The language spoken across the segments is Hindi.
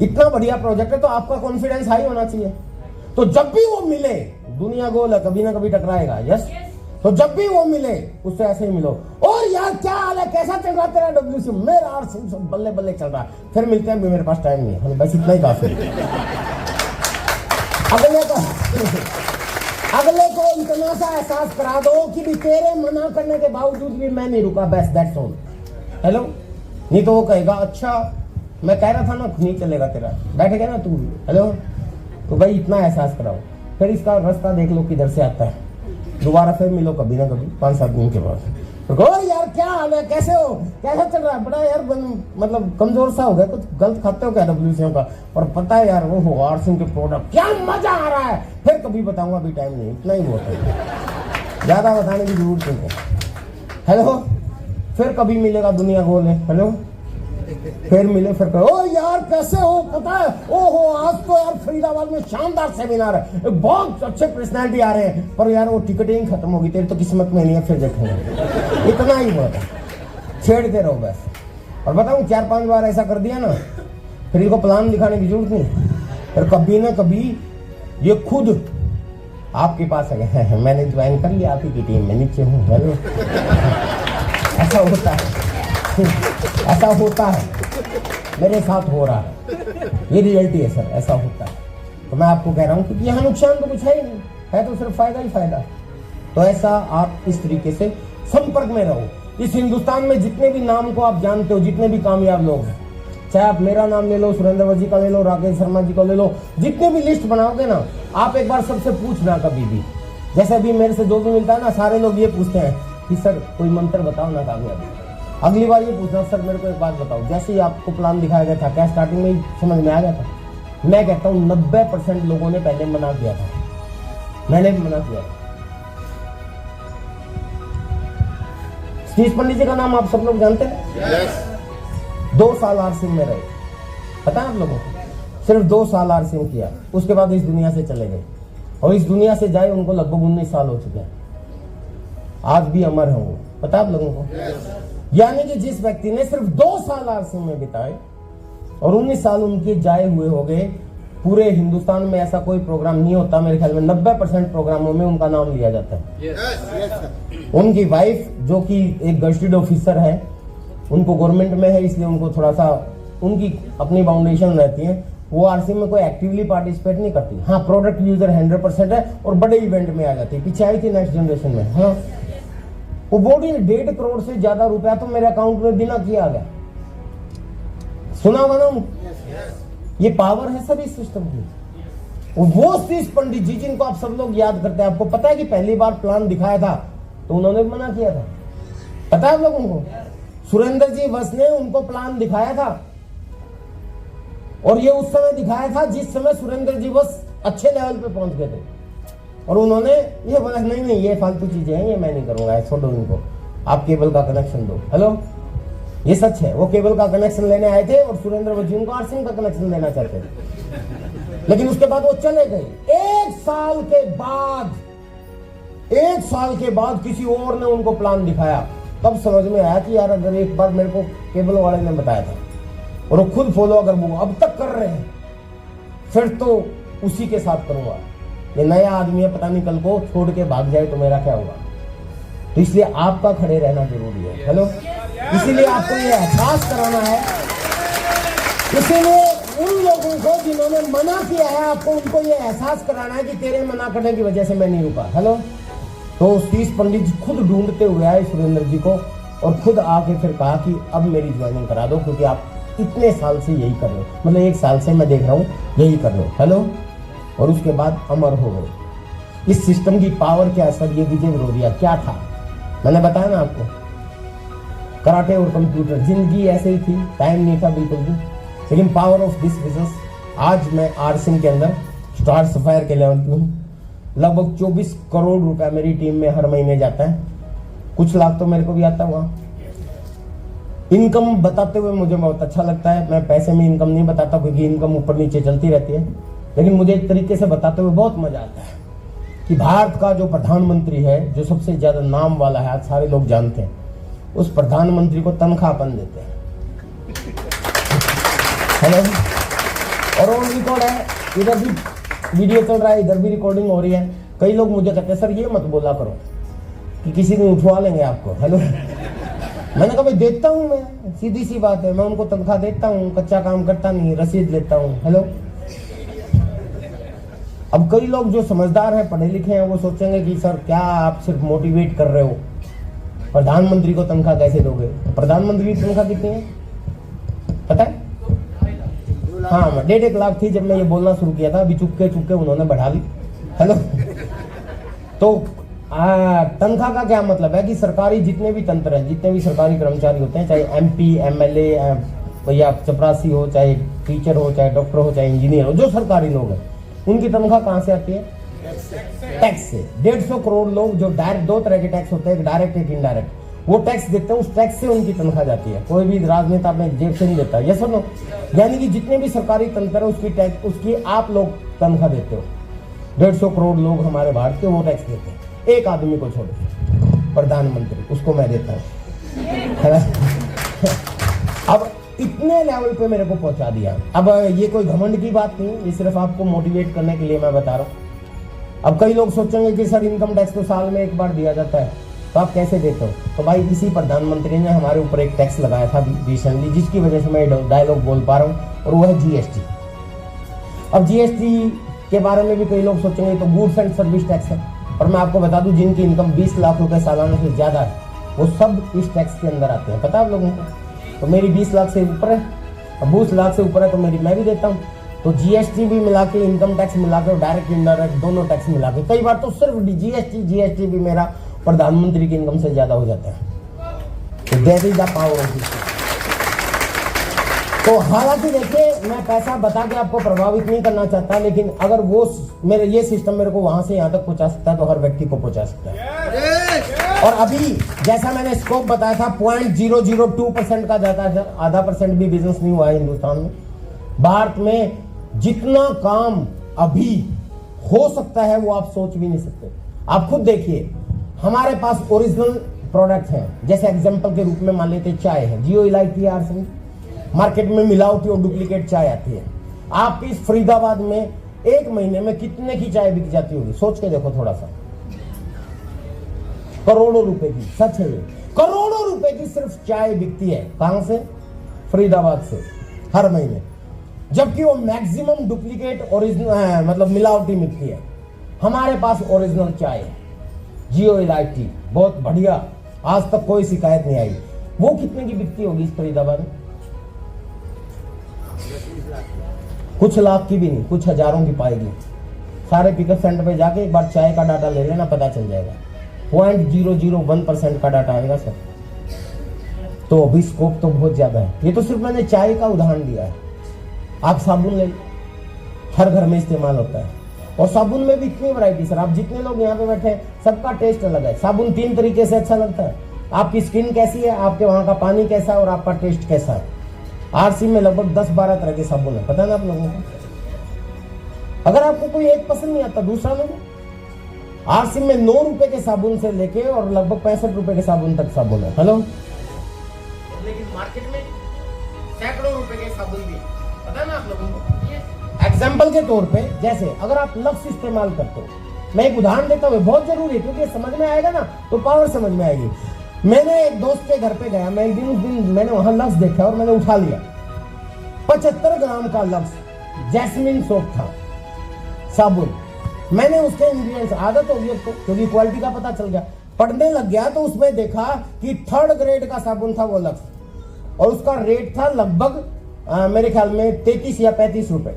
इतना बढ़िया प्रोजेक्ट है तो आपका कॉन्फिडेंस हाई होना चाहिए। तो जब भी वो मिले, दुनिया गोल है, कभी ना कभी टकराएगा। यस, तो जब भी वो मिले उससे ऐसे ही मिलो, और यार क्या हाल है, कैसा चल रहा तेरा डब्ल्यूसी, मेरा आरसीएम सब बल्ले बल्ले चल रहा है। फिर मिलते हैं, मेरे पास टाइम नहीं है, बस इतना ही काफी। अगले को इतना सा एहसास करा दो कि भी तेरे मना करने के बावजूद भी मैं नहीं रुका, बेस्ट दैट्स ऑल। हेलो, नहीं तो वो कहेगा अच्छा मैं कह रहा था ना नहीं चलेगा तेरा, बैठेगा ना तू। हेलो, तो भाई इतना एहसास कराओ, फिर इसका रास्ता देख लो किधर से आता है। दोबारा फिर मिलो कभी ना कभी 5-7 दिन के बाद, तो यार क्या हाल है, कैसे हो, कैसा चल रहा है, बड़ा यार मतलब कमजोर सा हो गया, कुछ गलत खाते हो क्या डब्ल्यूसीएम का, और पता है यार वो आरसीएम के प्रोडक्ट क्या मजा आ रहा है, फिर कभी बताऊंगा, अभी टाइम नहीं, इतना ही बहुत है, ज्यादा बताने की जरूरत नहीं है। हेलो, फिर कभी मिलेगा, दुनिया गोल है। हेलो, फिर मिले, फिर कहो ओ यार कैसे हो, पता है ओहो आज तो यार फरीदाबाद में शानदार सेमिनार है, बहुत अच्छे पर्सनैलिटी आ रहे हैं, पर यार वो टिकटें खत्म होगी, तेरी तो किस्मत में नहीं है, फिर देखेंगे। इतना ही बहुत है, छेड़ते रहो बस। और बताऊं 4-5 बार ऐसा कर दिया ना, फिर इनको प्लान दिखाने की जरूरत नहीं, फिर कभी ना कभी ये खुद आपके पास है, मैंने ज्वाइन कर लिया आप ही की टीम में, नीचे हूँ। हेलो, ऐसा होता है, ऐसा होता है, मेरे साथ हो रहा है, ये रियलिटी है सर, ऐसा होता है। तो मैं आपको कह रहा हूँ कि यहाँ नुकसान तो कुछ है ही नहीं, है तो सिर्फ फायदा ही फायदा। तो ऐसा आप इस तरीके से संपर्क में रहो। इस हिंदुस्तान में जितने भी नाम को आप जानते हो, जितने भी कामयाब लोग हैं, चाहे आप मेरा नाम ले लो, सुरेंद्र जी का ले लो, राकेश शर्मा जी का ले लो, जितने भी लिस्ट बनाओगे ना, आप एक बार सबसे पूछना कभी भी, जैसे अभी मेरे से जो भी मिलता है ना, सारे लोग ये पूछते हैं कि सर कोई मंत्र बताओ ना कामयाबी। अगली बार ये पूछना सर मेरे को एक बात बताओ, जैसे ही आपको प्लान दिखाया गया था क्या स्टार्टिंग में ही समझ में आ गया था? मैं कहता हूँ 90% लोगों ने पहले मना किया था, मैंने भी मना किया था। सतीश पंडित जी का नाम आप सब लोग जानते हैं? yes. 2 साल आरसीएम में रहे, पता है आप लोगों को? सिर्फ 2 साल आरसीएम किया, उसके बाद इस दुनिया से चले गए, और इस दुनिया से जाए उनको लगभग 19 साल हो चुके हैं, आज भी अमर है वो, पता है आप लोगों को? yes. यानी कि जिस व्यक्ति ने सिर्फ 2 साल आरसीएम में बिताए और 19 साल उनके जाए हुए हो गए, पूरे हिंदुस्तान में ऐसा कोई प्रोग्राम नहीं होता, मेरे ख्याल में 90% प्रोग्रामों में उनका नाम लिया जाता है। yes. उनकी वाइफ जो कि एक गजेटेड ऑफिसर है, उनको गवर्नमेंट में है, इसलिए उनको थोड़ा सा उनकी अपनी बाउंडेशन रहती है, वो आरसीएम में कोई एक्टिवली पार्टिसिपेट नहीं करती। हाँ, प्रोडक्ट यूजर 100% है और बड़े इवेंट में आ जाती है, पीछे आई थी नेक्स्ट जनरेशन में। हाँ, वो बोली 1.5 करोड़ से ज्यादा रुपया तो मेरे अकाउंट में बिना किया आ गया, सुना होगा ना? ये पावर है सभी सिस्टम की। वो सतीश पंडित जी जिनको आप सब लोग याद करते हैं, आपको पता है कि पहली बार प्लान दिखाया था तो उन्होंने मना किया था, पता है आप लोगों को? सुरेंद्र जी बस ने उनको प्लान दिखाया था, और ये उस समय दिखाया था जिस समय सुरेंद्र जी बस अच्छे लेवल पे पहुंच गए थे, और उन्होंने ये बोला नहीं ये फालतू चीजें हैं, ये मैं नहीं करूंगा, छोड़ो इनको, आप केबल का कनेक्शन दो। हेलो, ये सच है, वो केबल का कनेक्शन लेने आए थे और सुरेंद्र जी उनको आरसीएम का कनेक्शन देना चाहते थे, लेकिन उसके बाद वो चले गए। 1 साल के बाद किसी और ने उनको प्लान दिखाया, तब समझ में आया कि यार अगर एक बार मेरे को केबल वाले ने बताया था और वो खुद फॉलो अगर वो अब तक कर रहे हैं, फिर तो उसी के साथ करूंगा। ये नया आदमी है, पता नहीं कल को छोड़ के भाग जाए तो मेरा क्या होगा। तो इसलिए आपका खड़े रहना जरूरी है। हेलो, इसीलिए आपको ये एहसास कराना है, इसीलिए उन लोगों को जिन्होंने मना किया है, आपको उनको ये एहसास कराना है कि तेरे मना करने की वजह से मैं नहीं रुका। हेलो, तो सतीश पंडित जी खुद ढूंढते हुए आए सुरेंद्र जी को, और खुद आके फिर कहा कि अब मेरी ज्वाइनिंग करा दो, क्योंकि आप इतने साल से यही कर रहे हो, मतलब 1 साल से मैं देख रहा हूँ यही कर रहे हो। हेलो, और उसके बाद अमर हो गए। इस सिस्टम की पावर क्या है सर? ये विजय विरोधिया क्या था, मैंने बताया ना आपको, कराटे और कंप्यूटर, जिंदगी ऐसे ही थी, टाइम नहीं था बिल्कुल भी, लेकिन पावर ऑफ दिस बिजनेस। आज मैं आरसीएम के अंदर स्टार सफायर के लेवल पे हूँ, लगभग 24 करोड़ रुपया मेरी टीम में हर महीने जाता है, कुछ लाख तो मेरे को भी आता हुआ। इनकम बताते हुए मुझे बहुत अच्छा लगता है, मैं पैसे में इनकम नहीं बताता क्योंकि इनकम ऊपर नीचे चलती रहती है, लेकिन मुझे एक तरीके से बताते हुए बहुत मजा आता है कि भारत का जो प्रधानमंत्री है, जो सबसे ज्यादा नाम वाला है, आज सारे लोग जानते हैं, उस प्रधानमंत्री को तनख्वाह अपन देते हैं। हेलो, और ऑन रिकॉर्ड है, इधर भी वीडियो चल रहा है, इधर भी रिकॉर्डिंग हो रही है। कई लोग मुझे कहते हैं सर ये मत बोला करो कि किसी दिन उठवा लेंगे आपको। हेलो, मैंने कहा भाई देता हूं, मैं सीधी सी बात है, मैं उनको तनख्वाह देता हूं, कच्चा काम करता नहीं, रसीद लेता हूं। हेलो, अब कई लोग जो समझदार हैं, पढ़े लिखे हैं, वो सोचेंगे कि सर क्या आप सिर्फ मोटिवेट कर रहे हो, प्रधानमंत्री को तनख्वाह कैसे दोगे? प्रधानमंत्री की तनख्वाह कितनी है पता है? हाँ, 1.5 लाख थी जब मैं ये बोलना शुरू किया था, अभी चुपके चुपके उन्होंने बढ़ा ली। हेलो, तो तनख्वाह का क्या मतलब है कि सरकारी जितने भी तंत्र हैं, जितने भी सरकारी कर्मचारी होते हैं, चाहे MP, MLA या चपरासी हो, चाहे टीचर हो, चाहे डॉक्टर हो, चाहे इंजीनियर हो, जो सरकारी लोग हैं, उनकी तनख्वाह कहाँ से आती है? टैक्स से। 150 करोड़ लोग जो डायरेक्ट, 2 तरह के टैक्स होते हैं, एक डायरेक्ट एक इनडायरेक्ट, वो टैक्स देते हैं, उस टैक्स से उनकी तनख्वाह जाती है। कोई भी राजनेता अपने जेब से नहीं देता, ये सुनो। यानी कि जितने भी सरकारी तंत्र है उसकी टैक्स, उसकी आप लोग तनख्वाह देते हो। 150 करोड़ लोग हमारे भारत के वो टैक्स देते हैं। एक आदमी को छोड़, प्रधानमंत्री, उसको मैं देता हूँ। अब इतने लेवल पे मेरे को पहुंचा दिया। अब ये कोई घमंड की बात नहीं, ये सिर्फ आपको मोटिवेट करने के लिए मैं बता रहा हूँ। अब कई लोग सोचेंगे कि सर इनकम टैक्स तो साल में एक बार दिया जाता है, तो आप कैसे देते हो? तो भाई इसी प्रधानमंत्री ने हमारे ऊपर एक टैक्स लगाया था रिसेंटली, जिसकी वजह से मैं डायलॉग बोल पा रहा हूँ, और वो है GST। अब GST के बारे में भी कई लोग सोचेंगे तो गुड्स एंड सर्विस टैक्स है, और मैं आपको बता दूं जिनकी इनकम 20 लाख रुपए सालाना से ज्यादा है, वो सब इस टैक्स के अंदर आते हैं। पता है आप लोगों को? तो मेरी 20 लाख से ऊपर है, अब 20 लाख से ऊपर है तो मेरी मैं भी देता हूँ। तो GST भी मिला के, इनकम टैक्स मिला के, डायरेक्ट इंडायरेक्ट दोनों टैक्स मिला के, कई बार तो सिर्फ GST भी मेरा प्रधानमंत्री की इनकम से ज्यादा हो जाता है। तो that is the power of this. तो हालांकि देखिए, मैं पैसा बता के आपको प्रभावित नहीं करना चाहता, लेकिन अगर वो मेरे ये सिस्टम मेरे को वहां से यहां तक पहुंचा सकता है, तो हर व्यक्ति को पहुंचा सकता है। और अभी जैसा मैंने स्कोप बताया था, 0.002% का जाता है, आधा % भी बिजनेस नहीं हुआ है हिंदुस्तान में। भारत में जितना काम अभी हो सकता है वो आप सोच भी नहीं सकते। आप खुद देखिए, हमारे पास ओरिजिनल प्रोडक्ट हैं, जैसे एग्जांपल के रूप में मान लेते चाय है, जियो इलायची आरसी। मार्केट में मिलावटी और डुप्लीकेट चाय आती है। आप इस फरीदाबाद में एक महीने में कितने की चाय बिक जाती होगी? सोच के देखो थोड़ा सा। करोड़ों रुपए की, सच है ये, करोड़ों रुपए की सिर्फ चाय बिकती है। कहां से? फरीदाबाद से, हर महीने। जबकि वो मैक्सिमम डुप्लीकेट, ओरिजिनल मतलब मिलावटी मिलती है। हमारे पास ओरिजिनल चाय है, जियो इलायची, बहुत बढ़िया, आज तक कोई शिकायत नहीं आई। वो कितने की बिकती होगी इस फरीदाबाद में? कुछ लाख की भी नहीं, कुछ हजारों की पाएगी। सारे पिकअप सेंटर पे जाके एक बार चाय का डाटा ले लेना, पता चल जाएगा। 0.001% का डाटा आएगा सर। तो अभी स्कोप तो बहुत ज्यादा है। ये तो सिर्फ मैंने चाय का उदाहरण दिया है। आप साबुन ले, हर घर में इस्तेमाल होता है, और साबुन में भी इतनी वैरायटी सर। आप जितने लोग यहाँ पे बैठे हैं, सबका टेस्ट अलग है। साबुन 3 तरीके से अच्छा लगता है। आपकी स्किन कैसी है, आपके वहां का पानी कैसा है, और आपका टेस्ट कैसा है। RC में लगभग 10-12 तरह के साबुन है, पता ना आप लोगों को? अगर आपको कोई एक पसंद नहीं आता, दूसरा लो। RC में 9 रुपए के साबुन से लेके और लगभग 65 रुपए के साबुन तक साबुन है। हेलो, लेकिन मार्केट में सैकड़ों रुपए के साबुन भी, पता ना आप लोगों को? एग्जाम्पल के तौर पे, जैसे अगर आप लक्स इस्तेमाल करते हो, मैं एक उदाहरण देता हूँ, बहुत जरूरी है, क्योंकि समझ में आएगा ना तो पावर समझ में आएगी। मैंने एक दोस्त के घर पे गया, मैं एक दिन, उस दिन मैंने वहां लक्स देखा और मैंने उठा लिया। 75 ग्राम का लक्स जैस्मिन सोप था, साबुन। मैंने उसके इंग्रेडिएंट्स, आदत हो गई उसको, क्योंकि क्वालिटी का पता चल गया, पढ़ने लग गया, तो उसमें देखा कि 3rd ग्रेड का साबुन था वो लक्स, और उसका रेट था लगभग मेरे ख्याल में 33 या 35 रुपए।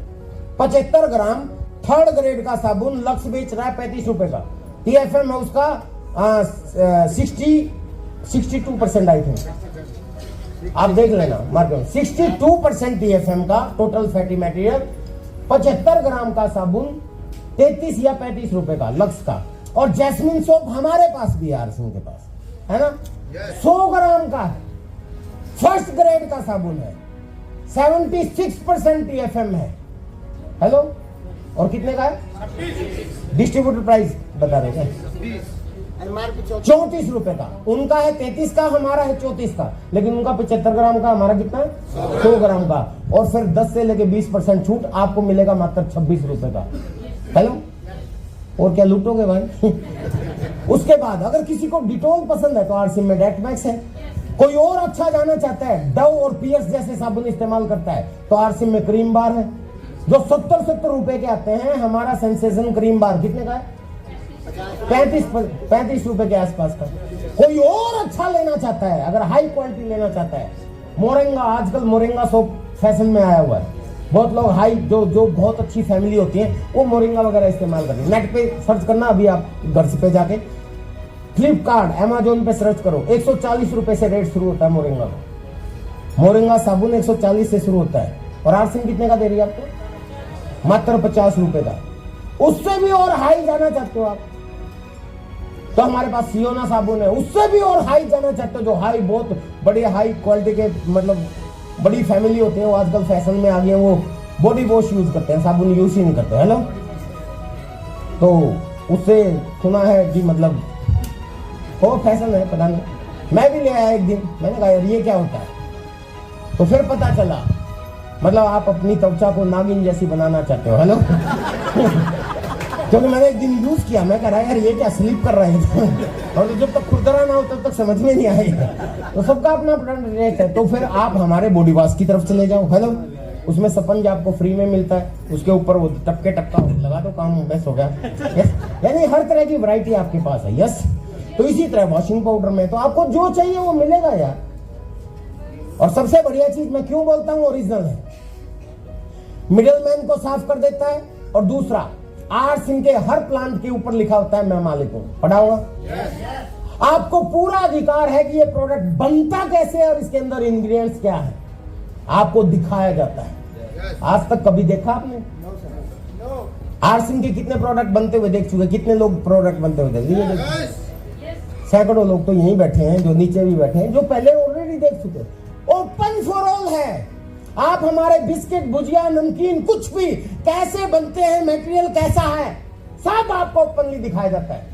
75 ग्राम 3rd ग्रेड का साबुन लक्स बेच रहा है 35 रुपए का। TFM है उसका 62% आई थिंक, आप देख लेना मार्केट में 62% TFM का टोटल फैटी मटेरियल। 75 ग्राम का साबुन 33 या 35 रुपए का लक्स का। और जैस्मिन सोप हमारे पास भी है, आरसिंह के पास है ना, 100 ग्राम का है, 1st ग्रेड का साबुन है, 76% TFM है। हेलो, और कितने का है? डिस्ट्रीब्यूटर प्राइस बता रहे हैं MRP 34 रुपए का। उनका है 33 का, हमारा है 34 का, लेकिन उनका 75 ग्राम का, हमारा कितना है 100 ग्राम का। और फिर 10 से लेके 20% छूट आपको मिलेगा मात्र 26 रुपए का। हेलो, और क्या लूटोगे भाई? उसके बाद अगर किसी को डिटोल पसंद है तो आरसीएम में डेटमैक्स है। कोई और अच्छा जाना चाहता है, डव और पियर्स जैसे साबुन इस्तेमाल करता है तो आरसीएम में क्रीम बार है जो 70 रुपए के आते हैं। हमारा सेंसेशन क्रीम बार कितने का है? 35 रुपए के आसपास का। कोई और अच्छा लेना चाहता है, अगर हाई क्वालिटी लेना चाहता है, मोरिंगा, आजकल मोरिंगा सोप फैशन में आया हुआ है। बहुत लोग हाई जो बहुत अच्छी फैमिली होती है वो मोरिंगा वगैरह इस्तेमाल करते हैं। नेट पे सर्च करना, अभी आप घर से पे जाके फ्लिपकार्ट, अमेजोन पे सर्च करो, 140 रुपए से रेट शुरू होता है मोरिंगा का। मोरिंगा साबुन 140 से शुरू होता है। और आरसीएम कितने का दे रही है आपको? मात्र 50 रुपए का। उससे भी और हाई जाना चाहते हो आप तो हमारे पास सियोना साबुन है। उससे भी और हाई जाना चाहते हो, जो हाई बहुत बड़े हाई क्वालिटी के, मतलब बड़ी फैमिली होते हैं, वो आजकल फैशन में आ गए, वो बॉडी वॉश यूज करते हैं, साबुन यूज ही नहीं करते। हेलो, तो उससे सुना है कि मतलब वो फैशन है, पता नहीं। मैं भी ले आया एक दिन, मैंने कहा यार ये क्या होता है, तो फिर पता चला मतलब आप अपनी त्वचा को नागिन जैसी बनाना चाहते हो। हेलो क्योंकि मैंने एक दिन यूज किया, मैं कह रहा यार ये क्या स्लीप कर रहे हैं और तो जब तक खुरदरा ना हो तब तक समझ में नहीं आएगा। तो सबका अपना अपना रेट है। तो फिर आप हमारे बॉडी वॉश की तरफ चले जाओ। हेलो, उसमें स्पंज आपको फ्री में मिलता है, उसके ऊपर वो टपके टपका लगा दो, काम बेस्ट हो गया। यस, यानी हर तरह की वैरायटी आपके पास है। यस, तो इसी तरह वॉशिंग पाउडर में तो आपको जो चाहिए वो मिलेगा यार। और सबसे बढ़िया चीज मैं क्यों बोलता हूं, ओरिजिनल है, मिडिलमैन को साफ कर देता है। और दूसरा, आरसीएम के हर प्लांट के ऊपर लिखा होता है मैं मालिक हूं, पढ़ा होगा। आपको पूरा अधिकार है कि ये प्रोडक्ट बनता कैसे है और इसके अंदर इंग्रेडिएंट्स क्या है, आपको दिखाया जाता है। आज तक कभी देखा आपने? आरसीएम के कितने प्रोडक्ट बनते हुए देख चुके? कितने लोग प्रोडक्ट बनते हुए देख? सैकड़ों लोग तो यहीं बैठे हैं, जो नीचे भी बैठे हैं, जो पहले ऑलरेडी देख चुके। ओपन फॉर ऑल है। आप हमारे बिस्किट, भुजिया, नमकीन, कुछ भी कैसे बनते हैं, मटेरियल कैसा है, सब आपको ओपनली दिखाया जाता है।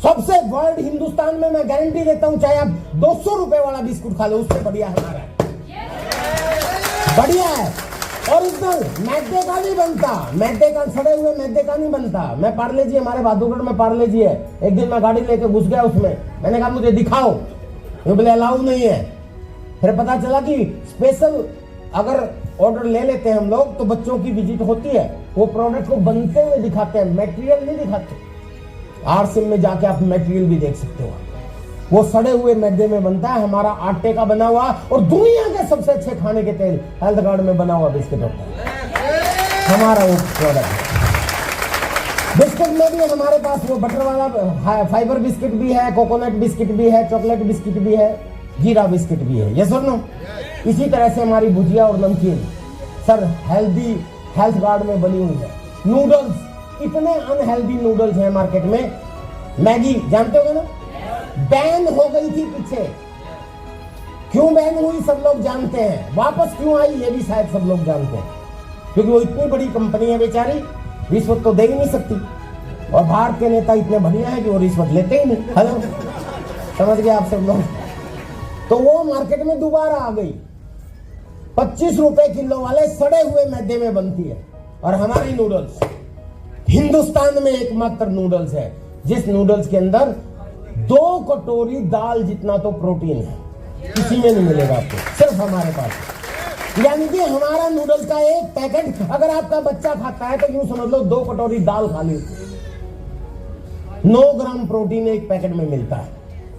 सबसे वर्ल्ड हिंदुस्तान में मैं गारंटी देता हूं, चाहे आप 200 रुपए वाला बिस्कुट खा लो, उससे बढ़िया हमारा है, बढ़िया है। ओरिजिनल मैदे का नहीं बनता, मैदे का, सड़े हुए मैदे का नहीं बनता। मैं पार्ले जी, हमारे बहादुरगढ़ में पार्ले जी है। एक दिन मैं गाड़ी लेके घुस गया उसमें, मैंने कहा मुझे दिखाओ, ये बोले अलाउ नहीं है। फिर पता चला कि स्पेशल अगर ऑर्डर ले लेते हैं हम लोग तो बच्चों की विजिट होती है, वो प्रोडक्ट को बनते हुए दिखाते हैं, मटेरियल नहीं दिखाते। आरसीएम में जाके आप मटेरियल भी देख सकते हो, वो सड़े हुए मैदे में बनता है, हमारा आटे का बना हुआ और दुनिया के सबसे अच्छे खाने के तेल हेल्थ गार्ड में बना हुआ बिस्किट होता है, हमारा वो प्रोडक्ट है। बिस्किट में भी हमारे पास वो बटर वाला फाइबर बिस्किट भी है, कोकोनट बिस्किट भी है, चॉकलेट बिस्किट भी है, जीरा बिस्किट भी है। ये सुनो, इसी तरह से हमारी भुजिया और नमकीन सर हेल्दी, हेल्थ गार्ड में बनी हुई है। नूडल्स, इतने अनहेल्दी नूडल्स हैं मार्केट में। मैगी जानते हो ना, बैन हो गई थी पीछे, क्यों बैन हुई सब लोग जानते हैं, वापस क्यों आई ये भी शायद सब लोग जानते हैं, क्योंकि वो इतनी बड़ी कंपनी है बेचारी, रिश्वत तो दे ही नहीं सकती। और भारत के नेता इतने बढ़िया हैं कि वो रिश्वत लेते ही नहीं। हेलो, समझ गए आप सब लोग। तो वो मार्केट में दोबारा आ गई, 25 रुपए किलो वाले सड़े हुए मैदे में बनती है। और हमारी नूडल्स हिंदुस्तान में एकमात्र नूडल्स है जिस नूडल्स के अंदर 2 कटोरी दाल जितना तो प्रोटीन है, किसी में नहीं मिलेगा आपको, सिर्फ हमारे पास। यानी कि हमारा नूडल्स का एक पैकेट अगर आपका बच्चा खाता है तो यूं समझ लो 2 कटोरी दाल खा ली, 9 ग्राम प्रोटीन एक पैकेट में मिलता है,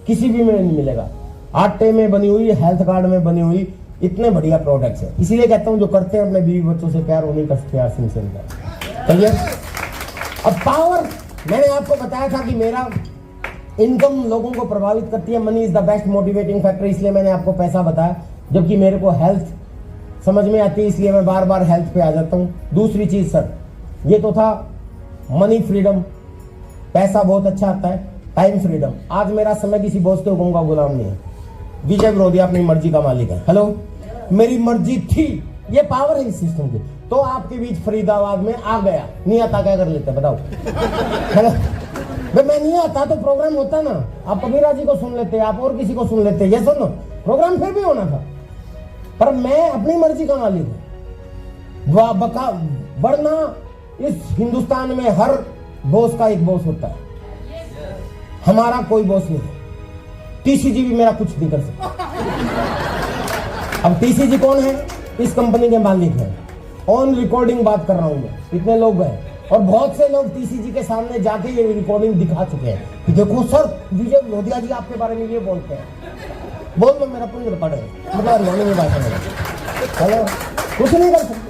किसी भी में नहीं मिलेगा। आटे में बनी हुई, हेल्थ कार्ड में बनी हुई, इतने बढ़िया प्रोडक्ट्स है। इसीलिए कहता हूं जो करते हैं अपने बीवी बच्चों से प्यार, उन्हीं का प्यार सिंसियर का। चलिए, अब पावर, मैंने आपको बताया था कि मेरा इनकम लोगों को प्रभावित करती है। Money is the best motivating factor, इसलिए मैंने आपको पैसा बताया। जबकि मेरे को हेल्थ समझ में आती है, इसलिए मैं बार बार हेल्थ पे आ जाता हूं। दूसरी चीज सर, ये तो था मनी फ्रीडम, पैसा बहुत अच्छा आता है। टाइम फ्रीडम, आज मेरा समय किसी बॉस के हुक्म का गुलाम नहीं है। विजय विरोधी अपनी मर्जी का मालिक है। हेलो, मेरी मर्जी थी, ये पावर है इस सिस्टम की। तो आपके बीच फरीदाबाद में आ गया, नहीं आता क्या कर लेते बताओ। हेलो, भाई मैं नहीं आता तो प्रोग्राम होता ना, आप कबीरा जी को सुन लेते, आप और किसी को सुन लेते, ये सुनो प्रोग्राम फिर भी होना था। पर मैं अपनी मर्जी का मालिक हूं। वरना इस हिंदुस्तान में हर बॉस का एक बॉस होता है, हमारा कोई बॉस नहीं है। टीसीजी भी मेरा कुछ नहीं कर सकता। अब टीसीजी कौन है? इस कंपनी के मालिक हैं। ऑन रिकॉर्डिंग बात कर रहा हूं मैं, इतने लोग हैं और बहुत से लोग टीसीजी के सामने जाके ये रिकॉर्डिंग दिखा चुके हैं कि देखो सर विजय लोधिया जी आपके बारे में ये बोलते हैं। बोल लो मेरा पुण्य पड़े, मतलब हरियाणा में बात है, चलो कुछ नहीं कर सकते।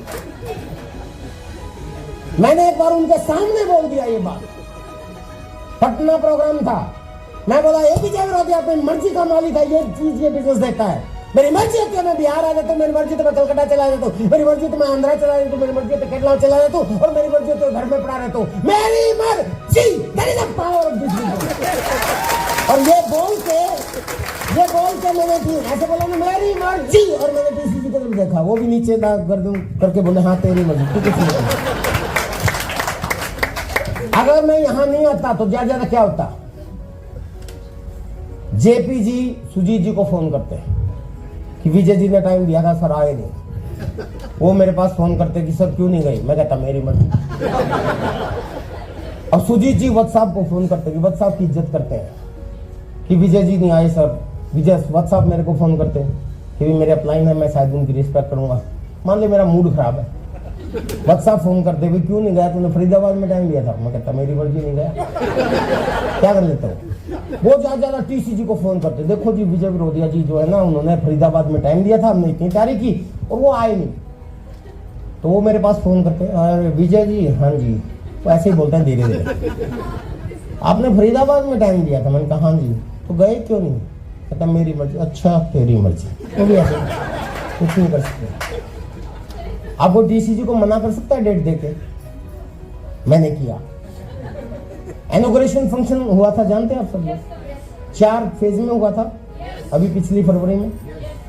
मैंने एक बार उनके सामने बोल दिया ये बात, पटना प्रोग्राम था, मैं बोला ये विजय लोधिया अपनी मर्जी का मालिक है, ये चीज ये बिजनेस देता है। मेरी मर्जी है मैं बिहार आ जाता हूँ, मेरी मर्जी तो मैं कलकत्ता चला जाता हूँ, मेरी मर्जी तो मैं आंध्रा चला जाता हूँ, मेरी मर्जी तो केरला चला जाता हूँ, और मेरी मर्जी तो घर में पड़ा रहता हूँ। मेरी मर्जी, that is the power of business. और ये बोल के मैंने ऐसे बोला ना मेरी मर्जी, और मैंने टीसीजी को देखा वो भी नीचे गर्दन करके बोले हाँ तेरी मर्जी, ठीक है। अगर मैं यहाँ नहीं आता तो ज्यादा क्या होता, जेपी जी सुजीत जी को फोन करते हैं कि विजय जी ने टाइम दिया था सर आए नहीं। वो मेरे पास फोन करते कि सर क्यों नहीं गई, मैं कहता मेरी मर्जी। और सुजीत जी व्हाट्सएप को फोन करते कि व्हाट्सएप की इज्जत करते हैं कि विजय जी नहीं आए सर। विजय व्हाट्सएप मेरे को फोन करते हैं कि मेरे अपलाइन है, मैं शायद उनकी रिस्पेक्ट करूंगा। मान ले मेरा मूड खराब है, व्हाट्सएप फोन करते हुए क्यों नहीं गया, तूने फरीदाबाद में टाइम दिया था, मैं कहता मेरी मर्जी नहीं गया, क्या कर लेता हूँ। वो ज्यादा टीसीजी को फोन करते, देखो जी विजय लोधिया जी जो है ना उन्होंने फरीदाबाद में टाइम दिया था, हमने इतनी तैयारी की और वो आए नहीं। तो वो मेरे पास फोन करते, अरे विजय जी हाँ जी, तो ऐसे ही बोलते हैं धीरे धीरे, आपने फरीदाबाद में टाइम दिया था, मैंने कहा हाँ जी, तो गए क्यों नहीं, कहता मेरी मर्जी। अच्छा तेरी मर्जी, वो भी ऐसे कुछ नहीं कर सकते। आपको डीसीजी को मना कर सकता है डेट देके, मैंने किया। इनॉग्रेशन फंक्शन हुआ था जानते हैं आप सब लोग, 4 फेज में हुआ था अभी पिछली फरवरी में।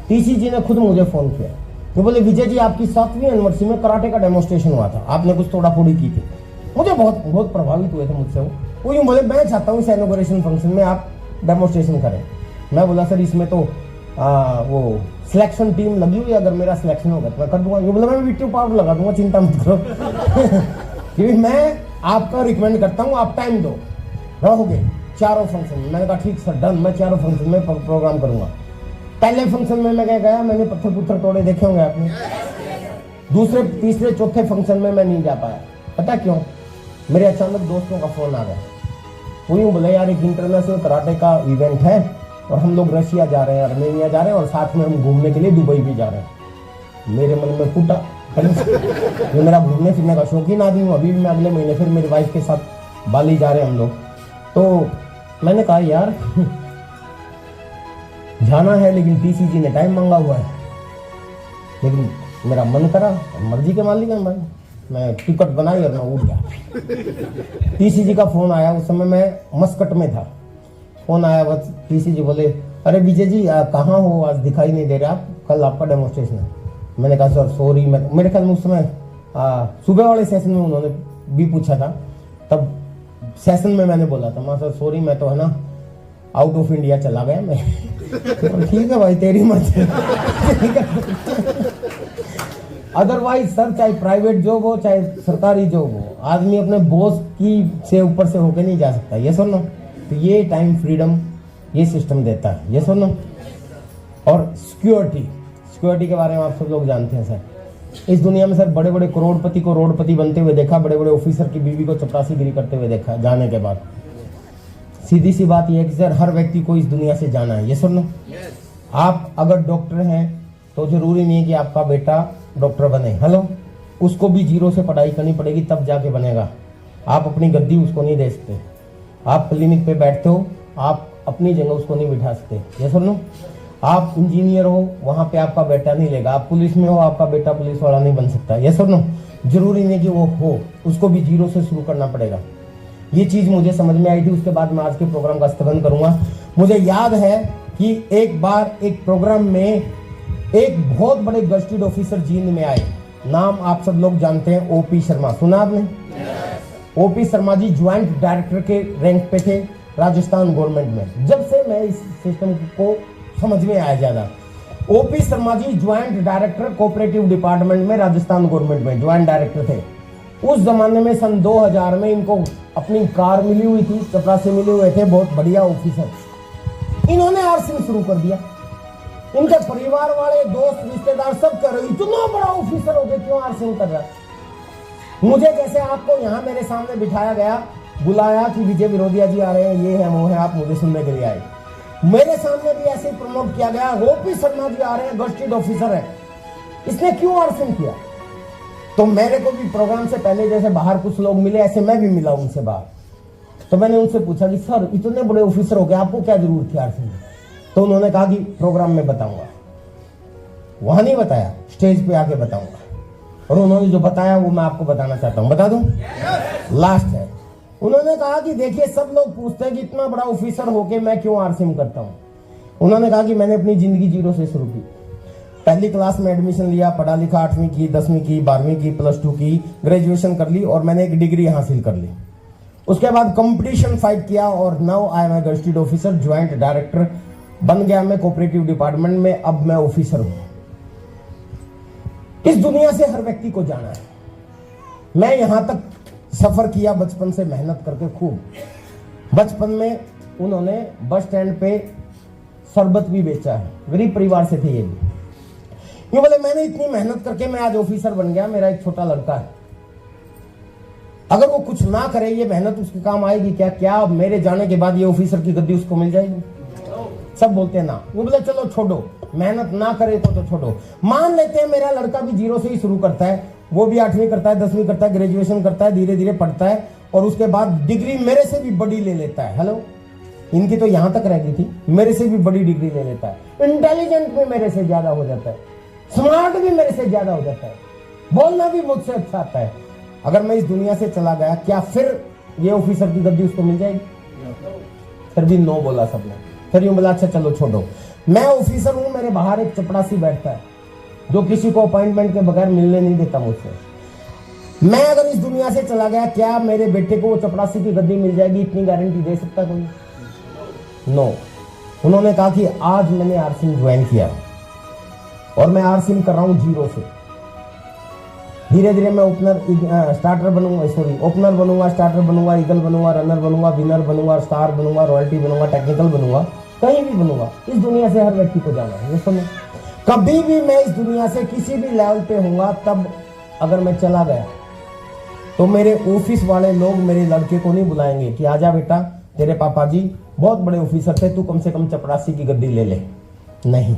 टीसीजी ने खुद मुझे फोन किया, वो बोले विजय जी आपकी 7वीं एनिवर्सरी में कराटे का डेमोस्ट्रेशन हुआ था, आपने कुछ तोड़ा फोड़ी की थी। मुझे बहुत प्रभावित हुए थे मुझसे वो यूं बोले मैं चाहता हूँ इस इनॉग्रेशन फंक्शन में आप डेमोस्ट्रेशन करें। मैं बोला सर इसमें तो वो सिलेक्शन टीम लगी हुई है, अगर मेरा सिलेक्शन होगा तो मैं कर दूंगा। ये बोला मैं वीडियो पावर लगा दूंगा, चिंता मत करो। क्योंकि मैं आपका रिकमेंड करता हूँ आप टाइम दो, रहोगे 4 फंक्शन में। मैंने कहा ठीक सर डन, मैं 4 फंक्शन में प्रोग्राम करूंगा। पहले फंक्शन में मैं गया, मैंने पत्थर पुत्थर तोड़े देखे होंगे आपने। दूसरे तीसरे चौथे फंक्शन में मैं नहीं जा पाया, पता क्यों? मेरे अचानक दोस्तों का फोन आ गया, वो यूं बोले यार एक इंटरनेशनल कराटे का इवेंट है और हम लोग रशिया जा रहे हैं, आर्मेनिया जा रहे हैं और साथ में हम घूमने के लिए दुबई भी जा रहे हैं। मेरे मन में फूटा, जो मेरा घूमने फिरने का शौकीन आदमी हूँ, अभी भी मैं अगले महीने फिर मेरी वाइफ के साथ बाली जा रहे हैं हम लोग। तो मैंने कहा यार जाना है लेकिन टीसीजी ने टाइम मांगा हुआ है, लेकिन मेरा मन करा, मर्जी के मालिक है भाई, मैं टिकट बनाई और मैं उठ गया। टीसीजी का फोन आया, उस समय मैं मस्कट में था। फोन आया बस, टीसीजी बोले अरे विजय जी कहाँ हो, आज दिखाई नहीं दे रहे आप, कल आपका डेमोस्ट्रेशन है। मैंने कहा सर सॉरी, मैं मेरे ख्याल में उस समय सुबह वाले सेशन में उन्होंने भी पूछा था, तब सेशन में मैंने बोला था सर सॉरी मैं तो है ना आउट ऑफ इंडिया चला गया मैं। ठीक है भाई तेरी मर्जी। अदरवाइज सर चाहे प्राइवेट जॉब हो चाहे सरकारी जॉब हो, आदमी अपने बॉस की से ऊपर से होके नहीं जा सकता, ये सुनो। तो ये टाइम फ्रीडम ये सिस्टम देता है, ये सुनो। और सिक्योरिटी के बारे में आप सब लोग जानते हैं सर, इस दुनिया में सर बड़े बड़े करोड़पति को रोडपति बनते हुए देखा, बड़े बड़े ऑफिसर की बीवी को चपरासीगिरी करते हुए देखा जाने के बाद। सीधी सी बात यह है कि सर हर व्यक्ति को इस दुनिया से जाना है, ये सुनो। आप अगर डॉक्टर हैं तो जरूरी नहीं है कि आपका बेटा डॉक्टर बने, हेलो, उसको भी 0 से पढ़ाई करनी पड़ेगी तब जाके बनेगा। आप अपनी गद्दी उसको नहीं दे सकते, आप क्लिनिक पे बैठते हो, आप अपनी जगह उसको नहीं बिठा सकते, ये सुन लो। आप इंजीनियर हो, वहां पे आपका बेटा नहीं लेगा, आप पुलिस में हो, आपका बेटा पुलिस वाला नहीं बन सकता, ये सुन लो। जरूरी नहीं कि वो हो, उसको भी 0 से शुरू करना पड़ेगा। ये चीज मुझे समझ में आई थी, उसके बाद मैं आज के प्रोग्राम का स्थगन करूंगा। मुझे याद है कि एक बार एक प्रोग्राम में एक बहुत बड़े गजटेड ऑफिसर जींद में आए, नाम आप सब लोग जानते हैं, ओपी शर्मा, सुना आपने? OP Sharma ji joint director के रैंक पे थे राजस्थान गवर्नमेंट में। जब से मैं इस सिस्टम को समझ में आया ज्यादा, OP Sharma ji joint director cooperative department में राजस्थान गवर्नमेंट में ज्वाइंट डायरेक्टर थे। उस जमाने में सन 2000 में इनको अपनी कार मिली हुई थी, चपरा से मिले हुए थे, बहुत बढ़िया ऑफिसर। इन्होंने आरसिंग शुरू कर दिया। इनके परिवार वाले, दोस्त, रिश्तेदार सब कर रहे, इतना बड़ा ऑफिसर हो गया, क्यों आरसिंग कर रहा है? मुझे जैसे आपको यहाँ मेरे सामने बिठाया गया, बुलाया कि विजय विरोधिया जी आ रहे हैं, ये है वो है, आप मुझे सुनने के लिए आए। मेरे सामने भी ऐसे प्रमोट किया गया, ओपी शर्मा जी आ रहे हैं, गस्टेड ऑफिसर है, इसने क्यों आरसिंग किया? तो मेरे को भी प्रोग्राम से पहले जैसे बाहर कुछ लोग मिले, ऐसे मैं भी मिला उनसे बाहर। तो मैंने उनसे पूछा कि सर इतने बड़े ऑफिसर हो गए, आपको क्या जरूरत थी आरसिंग? तो उन्होंने कहा कि प्रोग्राम में बताऊंगा। वहां नहीं बताया, स्टेज पे आके बताऊंगा। और उन्होंने जो बताया वो मैं आपको बताना चाहता हूं, बता दूं? लास्ट है। उन्होंने कहा कि देखिए, सब लोग पूछते हैं कि इतना बड़ा ऑफिसर होके मैं क्यों आरसिंग करता हूं। उन्होंने कहा कि मैंने अपनी जिंदगी जीरो से शुरू की। पहली क्लास में एडमिशन लिया, पढ़ा लिखा, 8वीं की, 10वीं की, 12वीं की, +2 की, ग्रेजुएशन कर ली और मैंने एक डिग्री हासिल कर ली। उसके बाद कंपटीशन फाइट किया और now I am a gazetted officer, joint director बन गया मैं कोऑपरेटिव डिपार्टमेंट में। अब मैं ऑफिसर हूं। इस दुनिया से हर व्यक्ति को जाना है। मैं यहां तक सफर किया बचपन से, मेहनत करके खूब। बचपन में उन्होंने बस स्टैंड पे शरबत भी बेचा है, गरीब परिवार से थे ये भी। यूं बोले मैंने इतनी मेहनत करके मैं आज ऑफिसर बन गया। मेरा एक छोटा लड़का है, अगर वो कुछ ना करे, ये मेहनत उसके काम आएगी क्या? क्या मेरे जाने के बाद ये ऑफिसर की गद्दी उसको मिल जाएगी? सब बोलते हैं ना। वो बोले चलो छोड़ो, मेहनत ना करे तो छोड़ो। मान लेते हैं मेरा लड़का भी जीरो से ही शुरू करता है, वो भी 8वीं करता है, 10वीं करता है, ग्रेजुएशन करता है, धीरे धीरे पढ़ता है और उसके बाद डिग्री मेरे से भी बड़ी ले लेता है। हेलो, इनकी तो यहां तक रह गई थी, मेरे से भी बड़ी डिग्री ले लेता है। इंटेलिजेंट भी मेरे से ज्यादा हो जाता है, स्मार्ट भी मेरे से ज्यादा हो जाता है, बोलना भी मुझसे अच्छा आता है। अगर मैं इस दुनिया से चला गया, क्या फिर ये ऑफिसर की गद्दी उसको मिल जाएगी? फिर भी नो बोला सबने। फिर यूं बोला अच्छा चलो छोड़ो, मैं ऑफिसर हूं, मेरे बाहर एक चपरासी बैठता है जो किसी को अपॉइंटमेंट के बगैर मिलने नहीं देता मुझसे। मैं अगर इस दुनिया से चला गया, क्या मेरे बेटे को चपरासी की गद्दी मिल जाएगी? इतनी गारंटी दे सकता कोई? नो। उन्होंने कहा कि आज मैंने आरसिंग ज्वाइन किया और मैं आरसिंग कर रहा हूं जीरो से। धीरे धीरे मैं ओपनर स्टार्टर बनूंगा, ओपनर बनूंगा, स्टार्टर बनूंगा, ईगल बनूंगा, रनर बनूंगा, विनर बनूंगा, स्टार बनूंगा, रॉयल्टी बनूंगा, टेक्निकल बनूंगा, कहीं भी बनूंगा। इस दुनिया से हर व्यक्ति को जाना है। ये सुनो, कभी भी मैं इस दुनिया से किसी भी लेवल पे होऊंगा, तब अगर मैं चला गया तो मेरे ऑफिस वाले लोग मेरे लड़के को नहीं बुलाएंगे कि आजा बेटा, तेरे पापा जी बहुत बड़े ऑफिसर थे, तू कम से कम चपरासी की गद्दी ले ले। नहीं,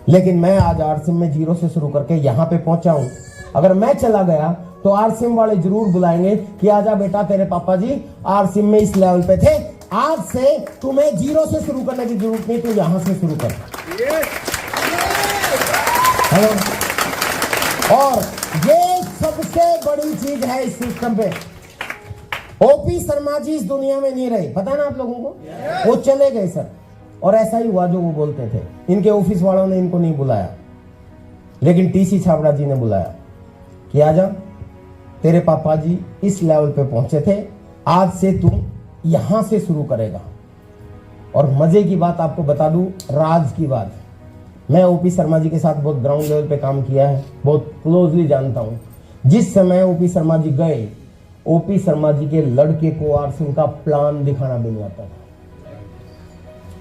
लेकिन मैं आज आरसिम में जीरो से शुरू करके यहां पे पहुंचा हूं। अगर मैं चला गया तो आरसिम वाले जरूर बुलाएंगे कि आजा बेटा, तेरे पापा जी आरसिम में इस लेवल पे थे, आज से तुम्हें जीरो से शुरू करने की जरूरत नहीं, तू यहां से शुरू कर। हेलो, और ये सबसे बड़ी चीज है इस सिस्टम पे। ओपी शर्मा जी इस दुनिया में नहीं रहे, पता है ना आप लोगों को? वो चले गए सर, और ऐसा ही हुआ जो वो बोलते थे। इनके ऑफिस वालों ने इनको नहीं बुलाया, लेकिन टीसी छाबड़ा जी ने बुलाया कि आजा, तेरे पापा जी इस लेवल पे पहुंचे थे, आज से तुम यहां से शुरू करेगा। और मजे की बात आपको बता दूं, राज की बात, मैं ओपी शर्मा जी के साथ बहुत ग्राउंड लेवल पे काम किया है, बहुत क्लोजली जानता हूं। जिस समय ओपी शर्मा जी गए, ओपी शर्मा जी के लड़के को आरसिंग का प्लान दिखाना भी नहीं आता था,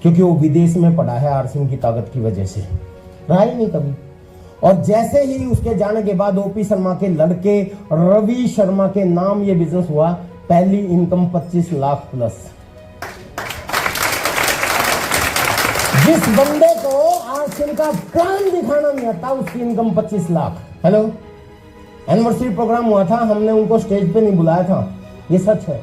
क्योंकि वो विदेश में पढ़ा है आरसिंग की ताकत की वजह से, रहा ही नहीं कभी। और जैसे ही उसके जाने के बाद ओपी शर्मा के लड़के रवि शर्मा के नाम ये बिजनेस हुआ, पहली इनकम 25 लाख प्लस। जिस बंदे को आरसिंग का प्लान दिखाना नहीं आता, उसकी income 25 lakh. Hello, anniversary programme हुआ था, हमने उनको स्टेज पे नहीं बुलाया था, ये सच है।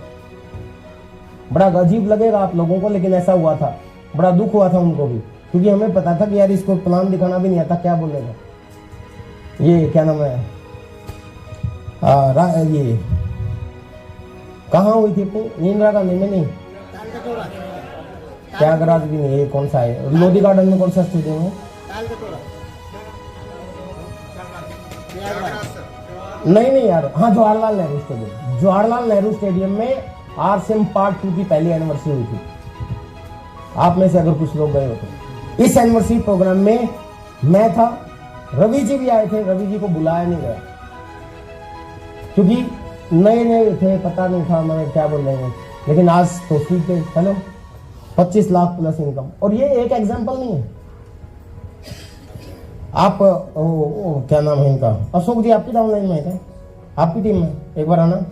बड़ा अजीब लगेगा आप लोगों को, लेकिन ऐसा हुआ था। बड़ा दुख हुआ था उनको भी, क्योंकि हमें पता था कि यार इसको प्लान दिखाना भी नहीं आता, क्या बोलेगा। ये क्या नाम है, ये कहाँ हुई थी अपनी? इंदिरा गांधी में नहीं, क्या गराज भी नहीं, ये कौन सा है? लोधी गार्डन में कौन सा स्टेडियम है? नहीं यार, हाँ जवाहरलाल नेहरू स्टेडियम, जवाहरलाल नेहरू स्टेडियम में आरसीएम पार्ट 2 की पहली एनिवर्सरी हुई थी। आप में से अगर कुछ लोग गए हो तो इस एनिवर्सरी प्रोग्राम में मैं था, रवि जी भी आए थे। रवि जी को बुलाया नहीं गया क्योंकि नए नए थे, पता नहीं था मैंने क्या बोल रहे हैं, लेकिन आज तो ठीक है। Hello, 25 lakh plus income. और ये एक एग्जांपल नहीं है। आप क्या नाम है इनका, अशोक जी आपकी डाउनलाइन में है, आपकी टीम में एक बार आना।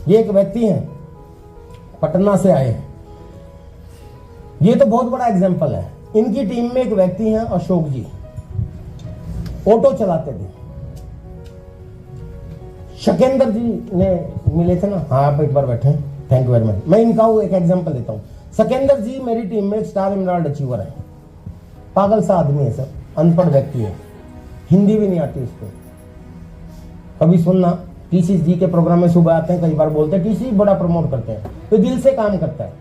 ये एक व्यक्ति है, पटना से आए, ये तो बहुत बड़ा एग्जांपल है। इनकी टीम में एक व्यक्ति है अशोक जी, ऑटो चलाते थे। शकेंद्र जी ने मिले थे ना, हाँ आप एक बार बैठे, थैंक यू वेरी मच। मैं इनका एक एग्जांपल देता हूँ। शकेंद्र जी मेरी टीम में स्टार एमराल्ड अचीवर है। पागल सा आदमी है सर, अनपढ़ व्यक्ति है, हिंदी भी नहीं आती उसको। कभी सुनना, टीसी जी के प्रोग्राम में सुबह आते हैं, कई बार बोलते हैं, टीसी बड़ा प्रमोट करते हैं, तो दिल से काम करता है।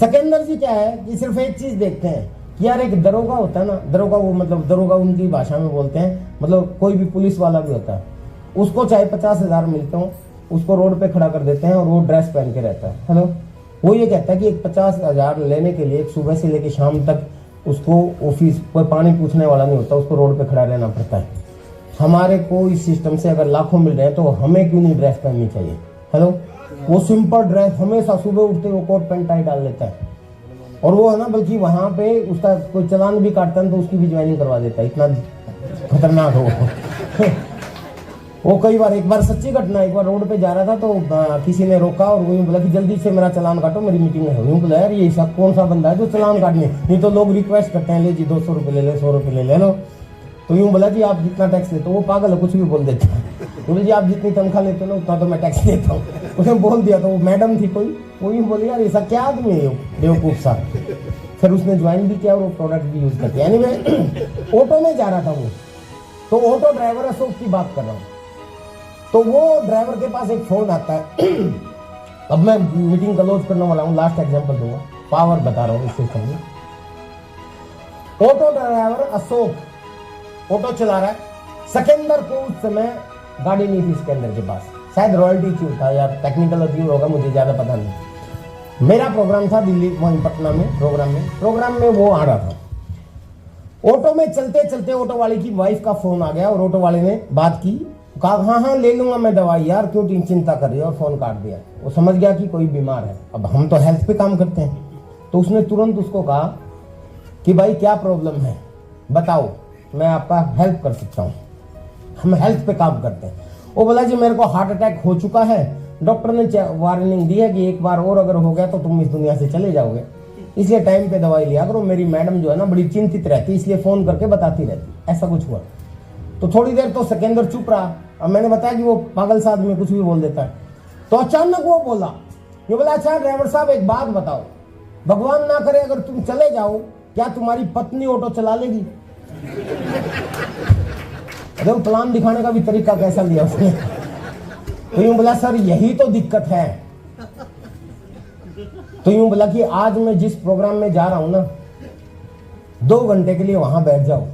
शकेंद्र जी क्या है कि सिर्फ एक चीज देखते हैं कि यार एक दरोगा होता है ना, दरोगा वो मतलब दरोगा उनकी भाषा में बोलते हैं, मतलब कोई भी पुलिस वाला भी होता है, उसको चाहे 50,000 मिलते हो, उसको रोड पे खड़ा कर देते हैं और वो ड्रेस पहन के रहता है। हेलो, वो ये कहता है कि एक 50,000 लेने के लिए सुबह से लेकर शाम तक उसको ऑफिस कोई पानी पूछने वाला नहीं होता, उसको रोड पे खड़ा रहना पड़ता है। हमारे को इस सिस्टम से अगर लाखों मिल रहे हैं तो हमें क्यों नहीं ड्रेस पहननी चाहिए। हेलो, वो सिंपल ड्रेस हमेशा सुबह उठते वो कोट पैंट टाई डाल लेता है, और वो है ना, बल्कि वहां पे उसका कोई चालान भी काटता है तो उसकी भी ज्वाइनिंग करवा देता है, इतना खतरनाक हो। वो कई बार, एक बार सच्ची घटना, एक बार रोड पे जा रहा था तो किसी ने रोका और वही बोला कि जल्दी से मेरा चालान काटो, मेरी मीटिंग है। वही बोला यार ये सब कौन सा बंदा है जो चालान काटने, नहीं तो लोग रिक्वेस्ट करते हैं ले जी 200 रुपये ले लो, 100 रुपये ले लो। तो यूं बोला जी आप जितना टैक्स लेते हो, वो पागल है कुछ भी बोल देता है, बोले जी आप जितनी तनख्वाह लेते हो ना उतना तो मैं टैक्स देता हूँ। उसने बोल दिया, तो वो मैडम थी कोई, वो यूं बोली यार ऐसा क्या आदमी है बेवकूफ सा। फिर उसने ज्वाइन भी किया और वो प्रोडक्ट भी यूज करती है। एनीवे, ऑटो में जा रहा था वो, तो ऑटो ड्राइवर अशोक की बात कर रहा हूँ, तो वो ड्राइवर के पास एक फोन आता है। अब मैं मीटिंग क्लोज करने वाला हूँ, लास्ट एग्जांपल दूंगा, पावर बता रहा हूँ इस सिस्टम में। ऑटो ड्राइवर अशोक ऑटो चला रहा है। सिकंदर को उस समय गाड़ी नहीं थी सिकंदर के पास, शायद रॉयल्टी चूर था या टेक्निकल अचीव होगा, मुझे ज्यादा पता नहीं। मेरा प्रोग्राम था दिल्ली वहीं पटना में, प्रोग्राम में वो आ रहा था। ऑटो में चलते चलते ऑटो वाले की वाइफ का फोन आ गया और ऑटो वाले ने बात की, कहा हाँ ले लूंगा मैं दवाई, यार क्यों चिंता कर रही है, और फोन काट दिया। वो समझ गया कि कोई बीमार है। अब हम तो हेल्थ पे काम करते हैं, तो उसने तुरंत उसको कहा कि भाई क्या प्रॉब्लम है बताओ, मैं आपका हेल्प कर सकता हूँ, हम हेल्थ पे काम करते हैं। वो बोला जी मेरे को हार्ट अटैक हो चुका है, डॉक्टर ने वार्निंग दी है कि एक बार और अगर हो गया तो तुम इस दुनिया से चले जाओगे, इसलिए टाइम पे दवाई लिया करो। मेरी मैडम जो है ना बड़ी चिंतित रहती, इसलिए फोन करके बताती रहती। ऐसा कुछ हुआ। तो थोड़ी देर तो सिकंदर चुप रहा। अब मैंने बताया कि वो पागल सा आदमी कुछ भी बोल देता है। तो अचानक वो बोला, ये बोला अच्छा ड्राइवर साहब एक बात बताओ, भगवान ना करे अगर तुम चले जाओ, क्या तुम्हारी पत्नी ऑटो चला लेगी? अरे वो प्लान दिखाने का भी तरीका कैसा लिया उसने। तो यूं बोला सर यही तो दिक्कत है। तो यूं बोला कि आज मैं जिस प्रोग्राम में जा रहा हूं ना, 2 घंटे के लिए वहां बैठ जाओ,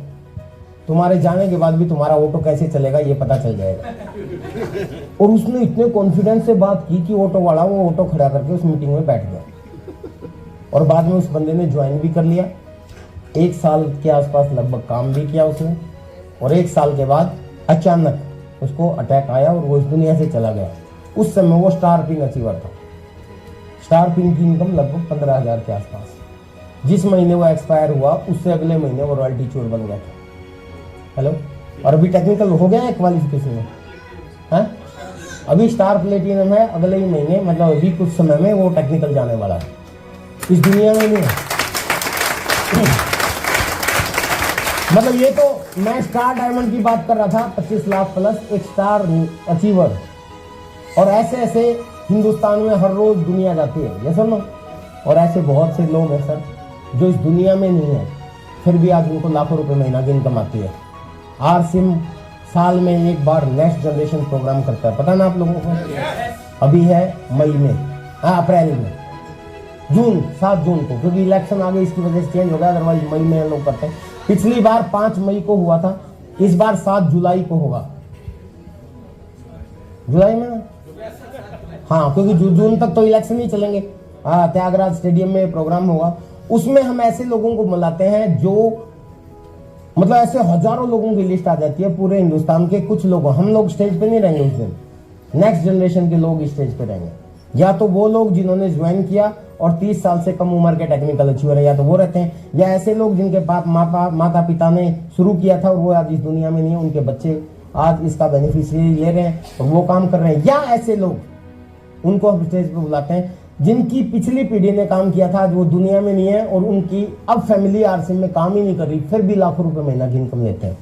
तुम्हारे जाने के बाद भी तुम्हारा ऑटो कैसे चलेगा ये पता चल जाएगा। और उसने इतने कॉन्फिडेंस से बात की कि ऑटो वाला वो ऑटो खड़ा करके उस मीटिंग में बैठ गया, और बाद में उस बंदे ने ज्वाइन भी कर लिया। 1 साल के आसपास लगभग काम भी किया उसने, और 1 साल के बाद अचानक उसको अटैक आया और वो इस दुनिया से चला गया। उस समय वो स्टार पिन अचीवर था। स्टार पिन की इनकम लगभग 15,000 के आसपास। जिस महीने वो एक्सपायर हुआ उससे अगले महीने वो रॉयल्टी चोर बन गया था। हेलो, और अभी टेक्निकल हो गया है क्वालिफिकेशन में, है अभी स्टार प्लेटिनम है, अगले ही महीने मतलब अभी कुछ समय में वो टेक्निकल जाने वाला है। इस दुनिया में नहीं है। मतलब ये तो मैं स्टार डायमंड की बात कर रहा था, 25 लाख प्लस एक स्टार अचीवर, और ऐसे ऐसे हिंदुस्तान में हर रोज दुनिया जाती है, ये सुनो। और ऐसे बहुत से लोग हैं सर जो इस दुनिया में नहीं है, फिर भी आज उनको लाखों रुपए महीना की इनकम आती है। आरसिम साल में एक बार नेक्स्ट जनरेशन प्रोग्राम करता है, पता ना आप लोगों को? अभी है मई में, अप्रैल में, जून 7 जून को, क्योंकि इलेक्शन आ गई इसकी वजह से चेंज हो गया, अदरवाइज मई में लोग करते हैं। पिछली बार 5 मई को हुआ था, इस बार 7 जुलाई को होगा। जुलाई में, हाँ, क्योंकि जून तक तो इलेक्शन ही चलेंगे। हाँ, त्यागराज स्टेडियम में प्रोग्राम होगा, उसमें हम ऐसे लोगों को बुलाते हैं जो मतलब ऐसे हजारों लोगों की लिस्ट आ जाती है पूरे हिंदुस्तान के। कुछ लोग, हम लोग स्टेज पे नहीं रहेंगे उस दिन, नेक्स्ट जनरेशन के लोग स्टेज पे रहेंगे। या तो वो लोग जिन्होंने ज्वाइन किया और 30 साल से कम उम्र के टेक्निकल अचीवर है, या तो वो रहते हैं, या ऐसे लोग जिनके माता पिता ने शुरू किया था और वो आज इस दुनिया में नहीं है, उनके बच्चे आज इसका बेनिफिशियरी ले रहे हैं और वो काम कर रहे हैं। या ऐसे लोग, उनको हम स्टेज पे बुलाते हैं जिनकी पिछली पीढ़ी ने काम किया था, आज वो दुनिया में नहीं है और उनकी अब फैमिली आरसी में काम ही नहीं कर रही, फिर भी लाखों रुपए महीना की इनकम लेते हैं।